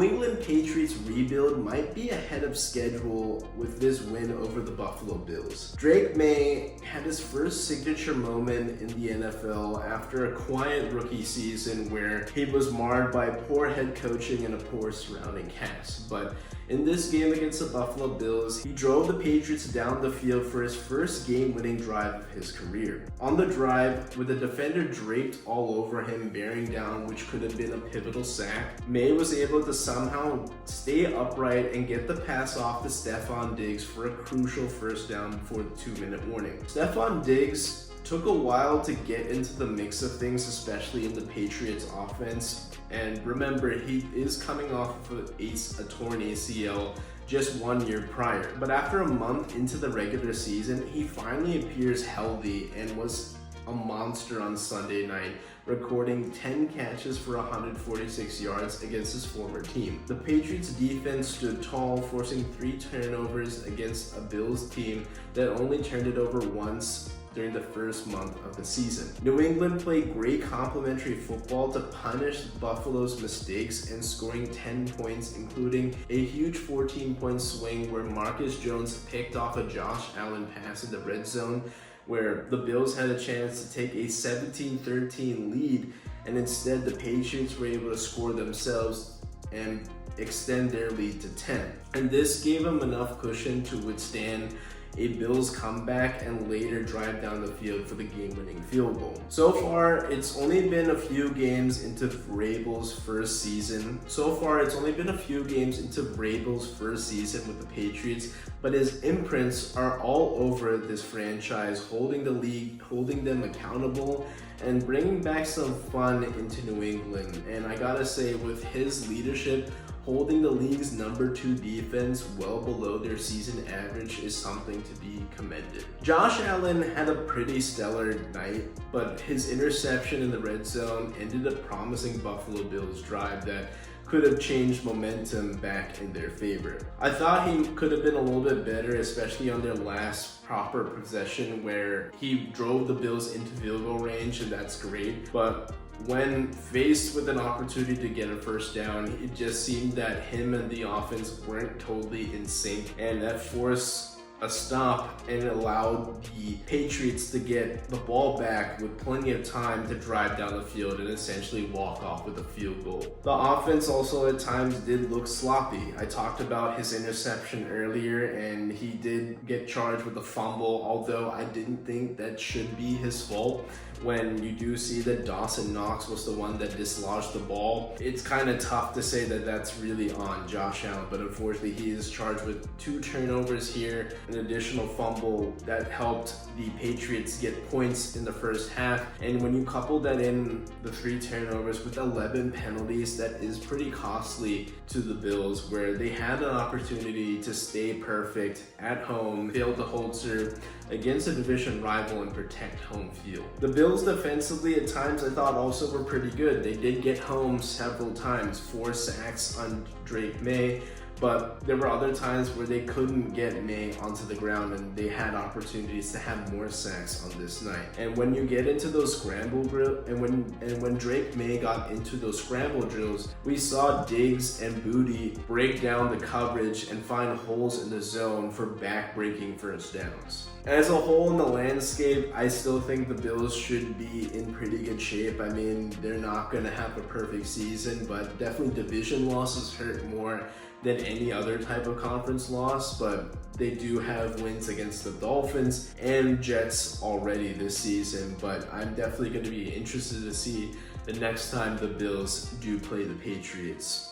New England Patriots rebuild might be ahead of schedule with this win over the Buffalo Bills. Drake Maye had his first signature moment in the NFL after a quiet rookie season where he was marred by poor head coaching and a poor surrounding cast. But in this game against the Buffalo Bills, he drove the Patriots down the field for his first game-winning drive of his career. On the drive, with a defender draped all over him, bearing down which could have been a pivotal sack, Maye was able to somehow stay upright and get the pass off to Stefon Diggs for a crucial first down before the 2-minute warning. Stefon Diggs took a while to get into the mix of things, especially in the Patriots offense. And remember, he is coming off of a torn ACL just 1 year prior. But after a month into the regular season, he finally appears healthy and was a monster on Sunday night, recording 10 catches for 146 yards against his former team. The Patriots defense stood tall, forcing 3 turnovers against a Bills team that only turned it over once during the first month of the season. New England played great complementary football to punish Buffalo's mistakes and scoring 10 points, including a huge 14-point swing where Marcus Jones picked off a Josh Allen pass in the red zone, where the Bills had a chance to take a 17-13 lead, and instead the Patriots were able to score themselves and extend their lead to 10. And this gave them enough cushion to withstand a Bills comeback and later drive down the field for the game-winning field goal. So far, it's only been a few games into Vrabel's first season with the Patriots, but his imprints are all over this franchise, holding the league, holding them accountable, and bringing back some fun into New England. And I gotta say, with his leadership, holding the league's number 2 defense well below their season average is something to be commended. Josh Allen had a pretty stellar night, but his interception in the red zone ended a promising Buffalo Bills drive that could have changed momentum back in their favor. I thought he could have been a little bit better, especially on their last proper possession where he drove the Bills into field goal range, and that's great. But when faced with an opportunity to get a first down, it just seemed that him and the offense weren't totally in sync, and that forced a stop and allowed the Patriots to get the ball back with plenty of time to drive down the field and essentially walk off with a field goal. The offense also at times did look sloppy. I talked about his interception earlier, and he did get charged with a fumble, although I didn't think that should be his fault. When you do see that Dawson Knox was the one that dislodged the ball, it's kind of tough to say that that's really on Josh Allen, but unfortunately he is charged with 2 turnovers here, an additional fumble that helped the Patriots get points in the first half. And when you couple that in, the 3 turnovers with 11 penalties, that is pretty costly to the Bills, where they had an opportunity to stay perfect at home, failed to hold serve against a division rival and protect home field. The Bills defensively at times I thought also were pretty good. They did get home several times, 4 sacks on Drake Maye, but there were other times where they couldn't get Maye onto the ground and they had opportunities to have more sacks on this night. And when you get into those scramble drills, and when Drake Maye got into those scramble drills, we saw Diggs and Booty break down the coverage and find holes in the zone for back-breaking first downs. As a whole in the landscape, I still think the Bills should be in pretty good shape. I mean, they're not going to have a perfect season, but definitely division losses hurt more than any other type of conference loss, but they do have wins against the Dolphins and Jets already this season. But I'm definitely going to be interested to see the next time the Bills do play the Patriots.